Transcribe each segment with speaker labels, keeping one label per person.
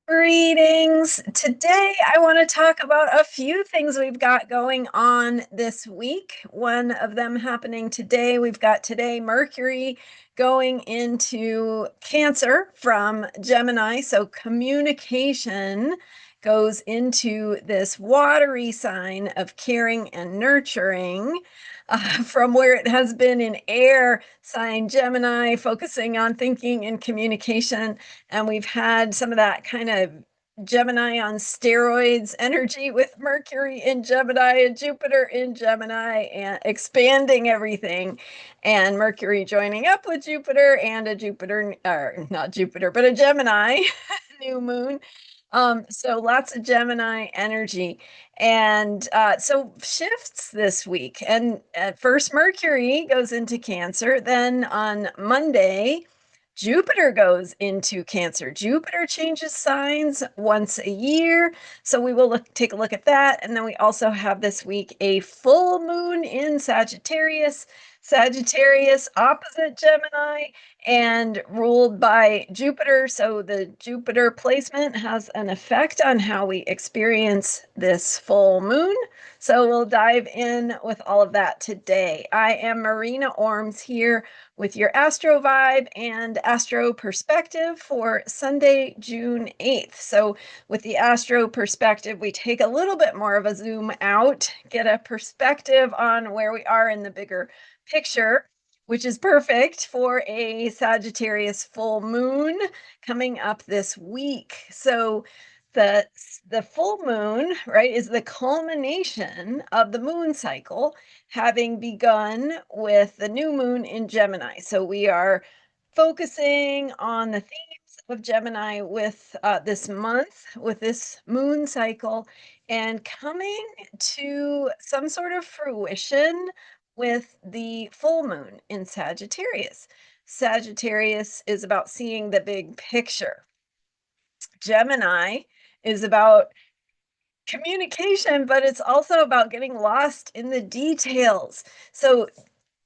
Speaker 1: Greetings. Today, I want to talk about a few things we've got going on this week. One of them happening today. We've got today Mercury going into Cancer from Gemini. So, communication goes into this watery sign of caring and nurturing. From where it has been in air sign Gemini, focusing on thinking and communication. And we've had some of that kind of Gemini on steroids energy with Mercury in Gemini and Jupiter in Gemini and expanding everything. And Mercury joining up with Jupiter and a Jupiter, or not Jupiter, but a Gemini new moon. So lots of Gemini energy. And so shifts this week. And at first, Mercury goes into Cancer. Then on Monday, Jupiter goes into Cancer. Jupiter changes signs once a year. So we will take a look at that. And then we also have this week a full moon in Sagittarius. Sagittarius opposite Gemini and ruled by Jupiter. So the Jupiter placement has an effect on how we experience this full moon. So we'll dive in with all of that today. I am Marina Orms here with your Astro Vibe and Astro Perspective for Sunday, June 8th. So with the Astro Perspective, we take a little bit more of a zoom out, get a perspective on where we are in the bigger picture, which is perfect for a Sagittarius full moon coming up this week. So the the full moon, right, is the culmination of the moon cycle having begun with the new moon in Gemini. So we are focusing on the themes of Gemini with this month, with this moon cycle, and coming to some sort of fruition with the full moon in Sagittarius. Sagittarius is about seeing the big picture. Gemini is about communication, but it's also about getting lost in the details. So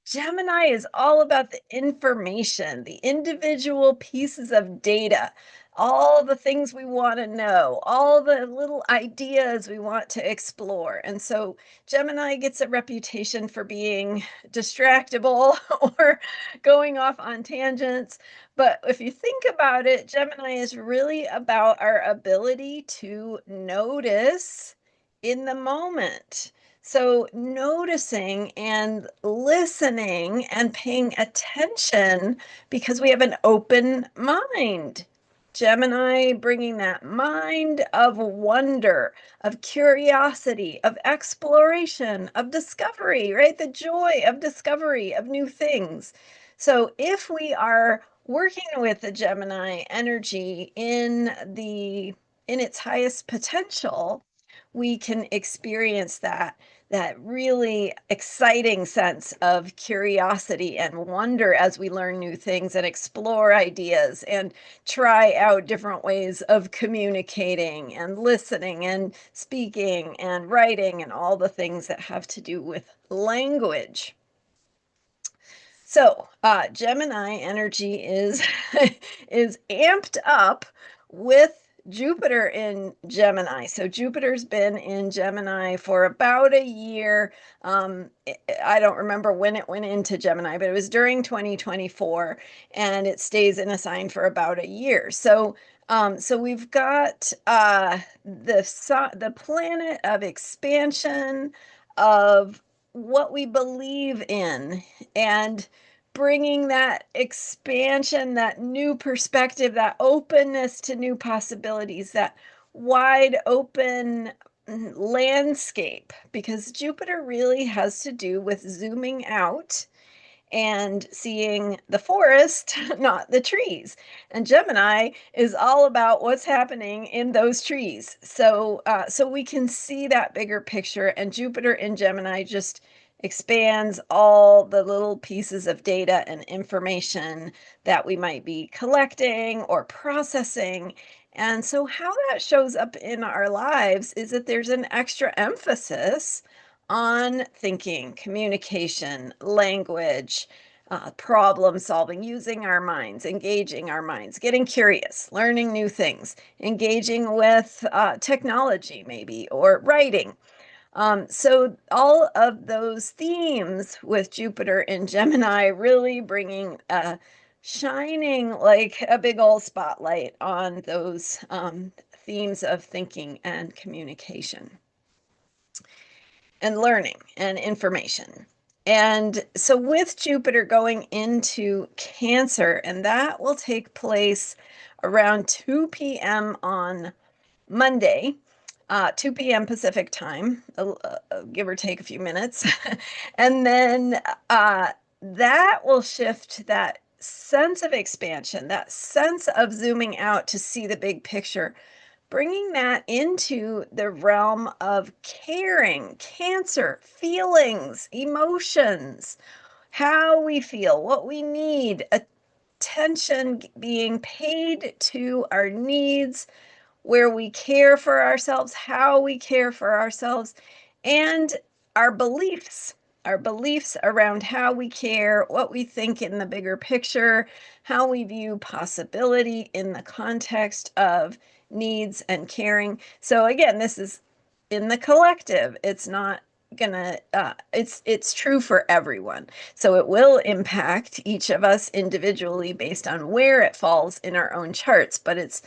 Speaker 1: Gemini is all about the information, the individual pieces of data, all the things we want to know, all the little ideas we want to explore. And so Gemini gets a reputation for being distractible or going off on tangents. But if you think about it, Gemini is really about our ability to notice in the moment. So, noticing and listening and paying attention because we have an open mind. Gemini bringing that mind of wonder, of curiosity, of exploration, of discovery, right? The joy of discovery of new things. So, if we are working with the Gemini energy in its highest potential, we can experience that really exciting sense of curiosity and wonder as we learn new things and explore ideas and try out different ways of communicating and listening and speaking and writing and all the things that have to do with language. So, Gemini energy is is amped up with Jupiter in Gemini. So Jupiter's been in Gemini for about a year. I don't remember when it went into Gemini, but it was during 2024, and it stays in a sign for about a year. So we've got the planet of expansion, of what we believe in, and bringing that expansion, that new perspective, that openness to new possibilities, that wide open landscape, because Jupiter really has to do with zooming out and seeing the forest, not the trees. And Gemini is all about what's happening in those trees. So we can see that bigger picture. And Jupiter in Gemini just expands all the little pieces of data and information that we might be collecting or processing. And so, how that shows up in our lives is that there's an extra emphasis on thinking, communication, language, problem solving, using our minds, engaging our minds, getting curious, learning new things, engaging with technology maybe, or writing. So all of those themes with Jupiter in Gemini really bringing shining like a big old spotlight on those themes of thinking and communication and learning and information. And so with Jupiter going into Cancer, and that will take place around 2 p.m. on Monday, 2 p.m. Pacific time, give or take a few minutes. And then that will shift that sense of expansion, that sense of zooming out to see the big picture, bringing that into the realm of caring, Cancer, feelings, emotions, how we feel, what we need, attention being paid to our needs, where we care for ourselves, how we care for ourselves, and our beliefs around how we care, what we think in the bigger picture, how we view possibility in the context of needs and caring. So again, this is in the collective. It's not gonna it's true for everyone. So it will impact each of us individually based on where it falls in our own charts, but it's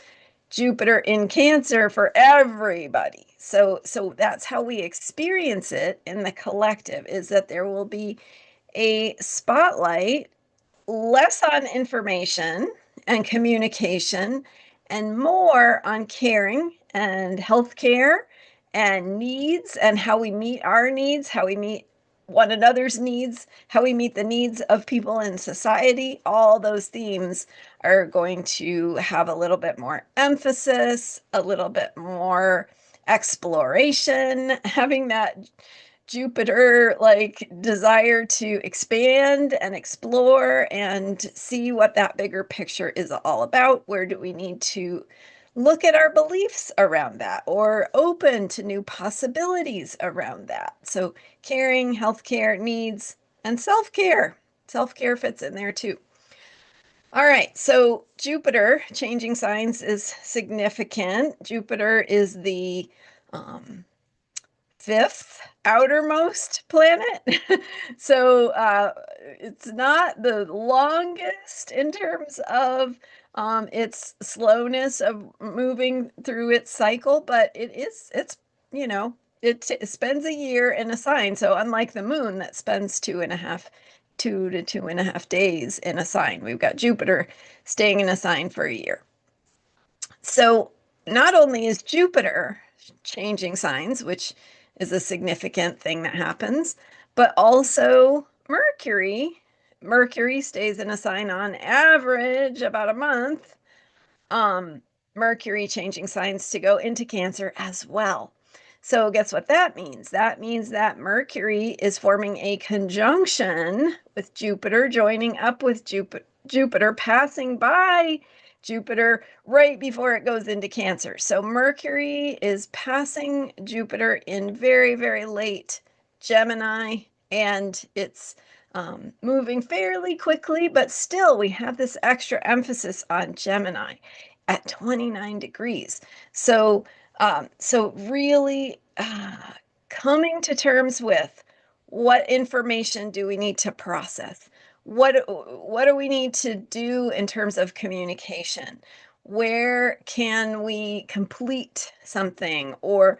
Speaker 1: Jupiter in Cancer for everybody. So that's how we experience it in the collective, is that there will be a spotlight less on information and communication and more on caring and healthcare and needs and how we meet our needs, how we meet one another's needs, how we meet the needs of people in society. All those themes are going to have a little bit more emphasis, a little bit more exploration, having that Jupiter like desire to expand and explore and see what that bigger picture is all about. Where do we need to look at our beliefs around that or open to new possibilities around that? So caring, healthcare, needs, and self-care. Self-care fits in there too. All right, so Jupiter changing signs is significant. Jupiter is the fifth outermost planet. So it's not the longest in terms of its slowness of moving through its cycle, but you know, it spends a year in a sign. So unlike the moon that spends 2 to 2.5 days in a sign, we've got Jupiter staying in a sign for a year. So not only is Jupiter changing signs, which is a significant thing that happens, but also Mercury. Mercury stays in a sign on average about a month. Mercury changing signs to go into Cancer as well. So guess what that means? That means that Mercury is forming a conjunction with Jupiter, joining up with Jupiter, passing by Jupiter right before it goes into Cancer. So Mercury is passing Jupiter in very, very late Gemini, and it's moving fairly quickly, but still we have this extra emphasis on Gemini at 29 degrees. So really coming to terms with what information do we need to process? What do we need to do in terms of communication? Where can we complete something or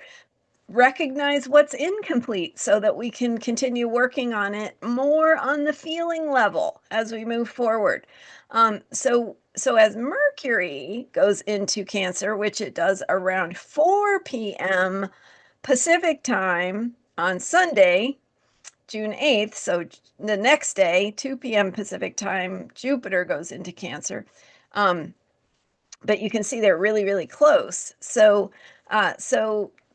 Speaker 1: recognize what's incomplete so that we can continue working on it more on the feeling level as we move forward? So as Mercury goes into Cancer, which it does around 4 p.m. Pacific time on Sunday, June 8th, so the next day, 2 p.m. Pacific time, Jupiter goes into Cancer. But you can see they're really, really close. So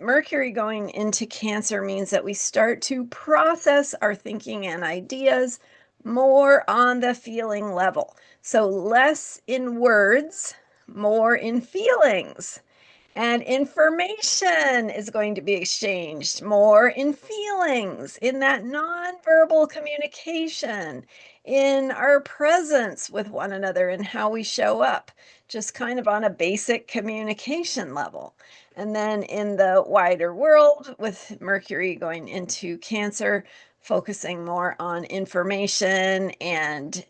Speaker 1: Mercury going into Cancer means that we start to process our thinking and ideas more on the feeling level. So less in words, more in feelings. And information is going to be exchanged more in feelings, in that nonverbal communication, in our presence with one another and how we show up, just kind of on a basic communication level. And then in the wider world, with Mercury going into Cancer, focusing more on information and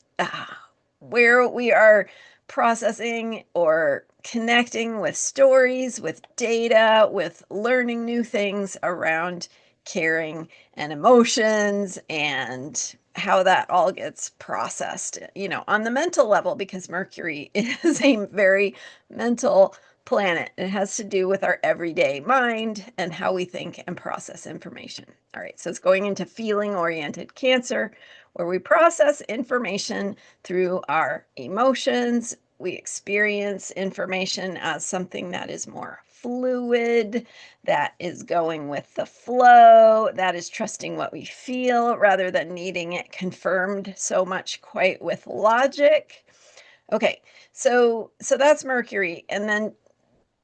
Speaker 1: where we are processing or connecting with stories, with data, with learning new things around caring and emotions and how that all gets processed, on the mental level, because Mercury is a very mental planet. It has to do with our everyday mind and how we think and process information. All right, so it's going into feeling-oriented Cancer, where we process information through our emotions. We experience information as something that is more fluid, that is going with the flow, that is trusting what we feel rather than needing it confirmed so much quite with logic. Okay, so that's Mercury, and then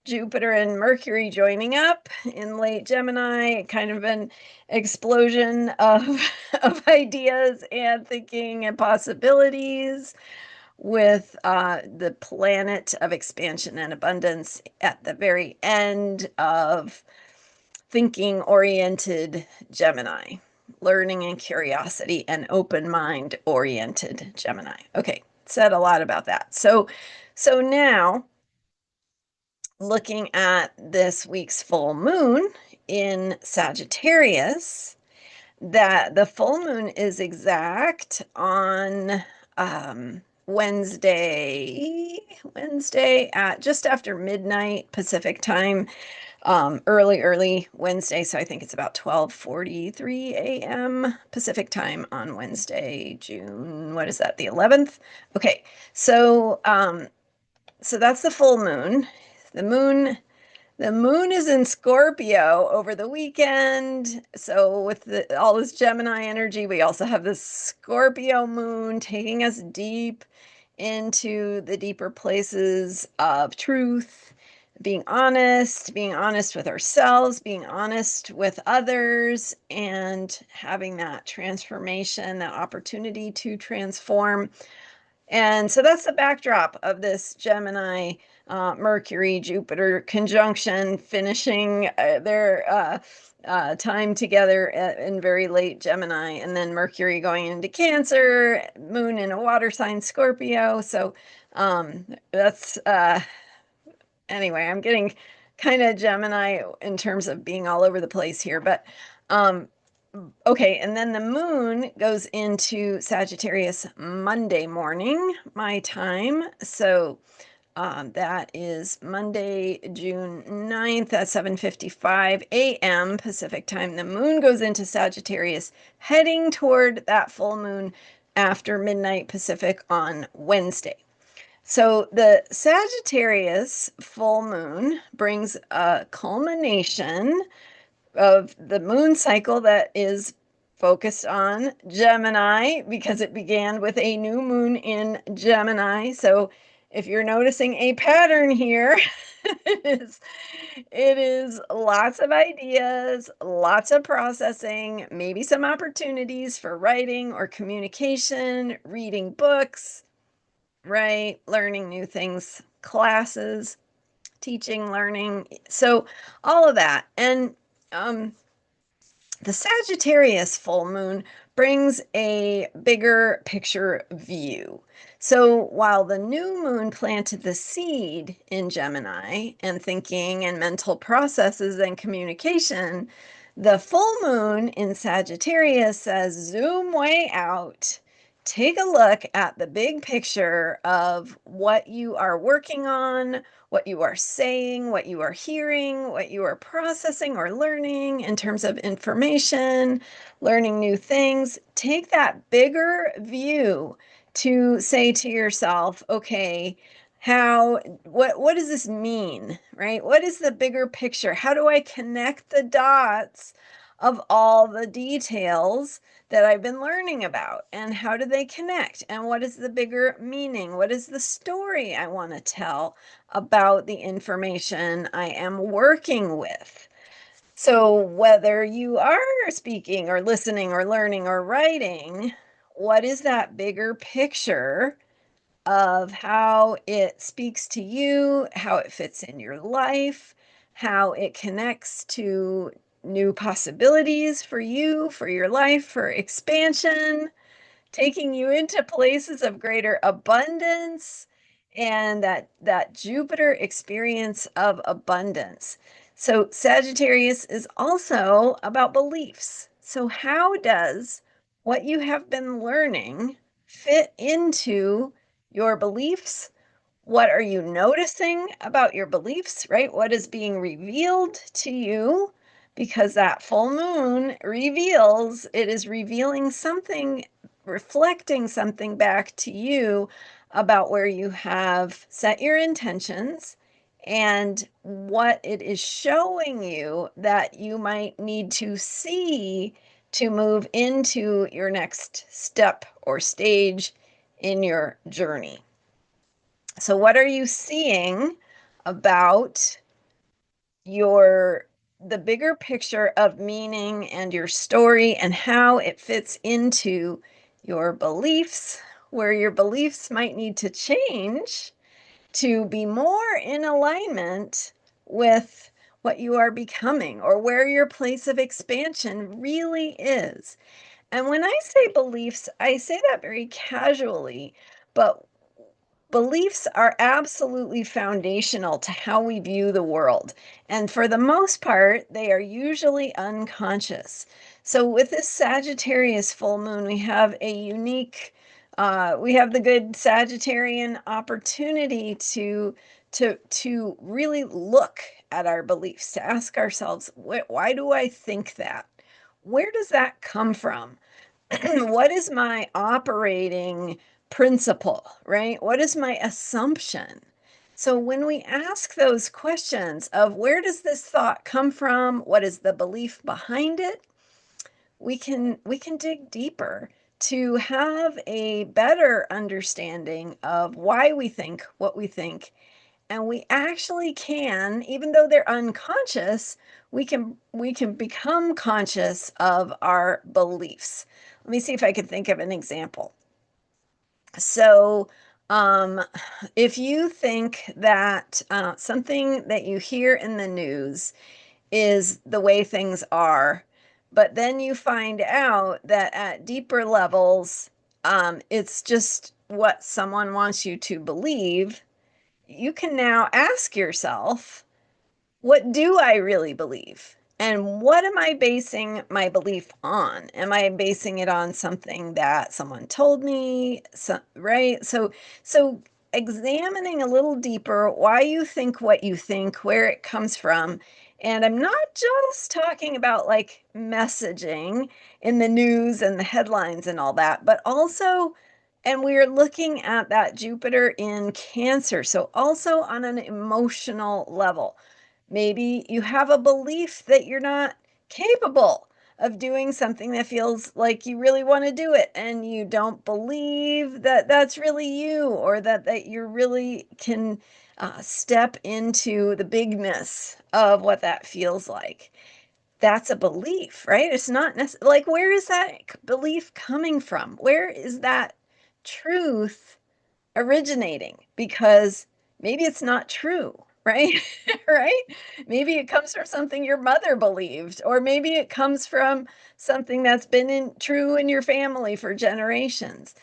Speaker 1: Jupiter and Mercury joining up in late Gemini, kind of an explosion of ideas and thinking and possibilities, with the planet of expansion and abundance at the very end of thinking oriented Gemini, learning and curiosity and open mind oriented Gemini. Okay, said a lot about that. So now looking at this week's full moon in Sagittarius, that the full moon is exact on Wednesday at just after midnight Pacific time, early Wednesday. So I think it's about 12:43 a.m. Pacific time on Wednesday, June, what is that, the 11th? Okay, so that's the full moon. The moon is in Scorpio over the weekend. So with all this Gemini energy, we also have this Scorpio moon taking us deep into the deeper places of truth, being honest with ourselves, being honest with others, and having that transformation, that opportunity to transform. And so that's the backdrop of this Gemini Mercury Jupiter conjunction, finishing their time together in very late Gemini, and then Mercury going into Cancer, Moon in a water sign, Scorpio. So that's anyway, I'm getting kind of Gemini in terms of being all over the place here, but okay, and then the moon goes into Sagittarius Monday morning, my time. So that is Monday, June 9th at 7:55 a.m. Pacific time. The moon goes into Sagittarius, heading toward that full moon after midnight Pacific on Wednesday. So the Sagittarius full moon brings a culmination of the moon cycle that is focused on Gemini, because it began with a new moon in Gemini. So if you're noticing a pattern here, it is lots of ideas, lots of processing, maybe some opportunities for writing or communication, reading books, right? Learning new things, classes, teaching, learning. So all of that. And the Sagittarius full moon brings a bigger picture view. So while the new moon planted the seed in Gemini and thinking and mental processes and communication, the full moon in Sagittarius says, zoom way out. Take a look at the big picture of what you are working on, what you are saying, what you are hearing, what you are processing or learning in terms of information, learning new things. Take that bigger view to say to yourself, okay, what does this mean, right? What is the bigger picture? How do I connect the dots of all the details that I've been learning about, and how do they connect, and what is the bigger meaning? What is the story I want to tell about the information I am working with? So whether you are speaking or listening or learning or writing, what is that bigger picture of how it speaks to you, how it fits in your life, how it connects to new possibilities for you, for your life, for expansion, taking you into places of greater abundance, and that Jupiter experience of abundance. So Sagittarius is also about beliefs. So how does what you have been learning fit into your beliefs? What are you noticing about your beliefs, right? What is being revealed to you? Because that full moon reveals, it is revealing something, reflecting something back to you about where you have set your intentions and what it is showing you that you might need to see to move into your next step or stage in your journey. So what are you seeing about your the bigger picture of meaning and your story and how it fits into your beliefs, where your beliefs might need to change to be more in alignment with what you are becoming, or where your place of expansion really is? And when I say beliefs, I say that very casually, but beliefs are absolutely foundational to how we view the world. And for the most part, they are usually unconscious. So with this Sagittarius full moon, we have a unique, we have the good Sagittarian opportunity to really look at our beliefs, to ask ourselves, why do I think that? Where does that come from? What is my operating principle, right? What is my assumption? So when we ask those questions of where does this thought come from? What is the belief behind it? We can dig deeper to have a better understanding of why we think what we think. And we actually can, even though they're unconscious, we can become conscious of our beliefs. Let me see if I can think of an example. So, um, if you think that something that you hear in the news is the way things are, but then you find out that at deeper levels, it's just what someone wants you to believe, you can now ask yourself, what do I really believe? And what am I basing my belief on? Am I basing it on something that someone told me? Right? So examining a little deeper why you think what you think, where it comes from. And I'm not just talking about like messaging in the news and the headlines and all that, but also, and we're looking at that Jupiter in Cancer. So also on an emotional level. Maybe you have a belief that you're not capable of doing something that feels like you really want to do it, and you don't believe that that's really you, or that you really can step into the bigness of what that feels like. That's a belief, right? It's not necessarily like, where is that belief coming from? Where is that truth originating? Because maybe it's not true, right? Right? Maybe it comes from something your mother believed, or maybe it comes from something that's been true in your family for generations.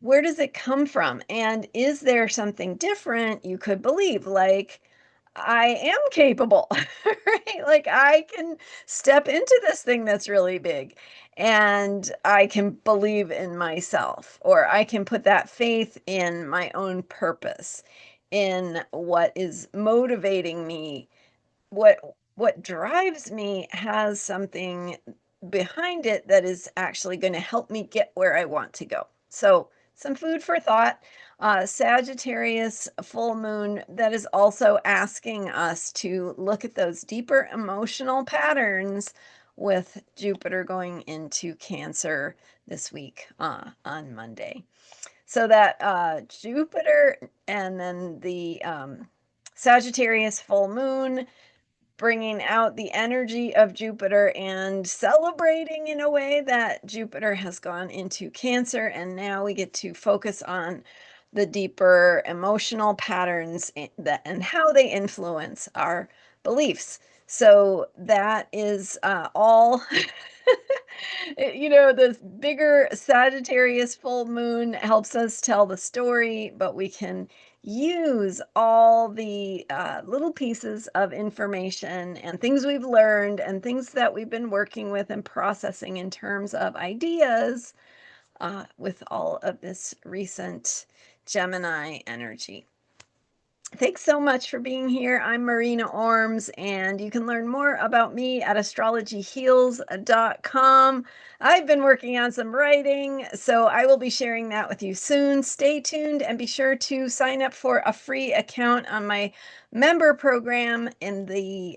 Speaker 1: Where does it come from? And is there something different you could believe? Like, I am capable, right? Like, I can step into this thing that's really big, and I can believe in myself, or I can put that faith in my own purpose, in what is motivating me, what drives me has something behind it that is actually going to help me get where I want to go. So, some food for thought. Sagittarius full moon that is also asking us to look at those deeper emotional patterns. with Jupiter going into Cancer this week on Monday. So that Jupiter and then the Sagittarius full moon bringing out the energy of Jupiter and celebrating in a way that Jupiter has gone into Cancer, and now we get to focus on the deeper emotional patterns and how they influence our beliefs. So that is all. The bigger Sagittarius full moon helps us tell the story, but we can use all the little pieces of information and things we've learned and things that we've been working with and processing in terms of ideas with all of this recent Gemini energy. Thanks so much for being here. I'm Marina Orms, and you can learn more about me at astrologyheals.com. I've been working on some writing, so I will be sharing that with you soon. Stay tuned and be sure to sign up for a free account on my member program in the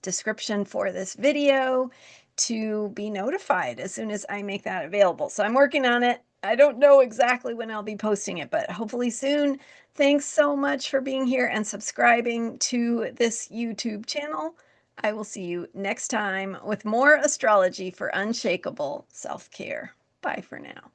Speaker 1: description for this video to be notified as soon as I make that available. So I'm working on it. I don't know exactly when I'll be posting it, but hopefully soon. Thanks so much for being here and subscribing to this YouTube channel. I will see you next time with more astrology for unshakable self-care. Bye for now.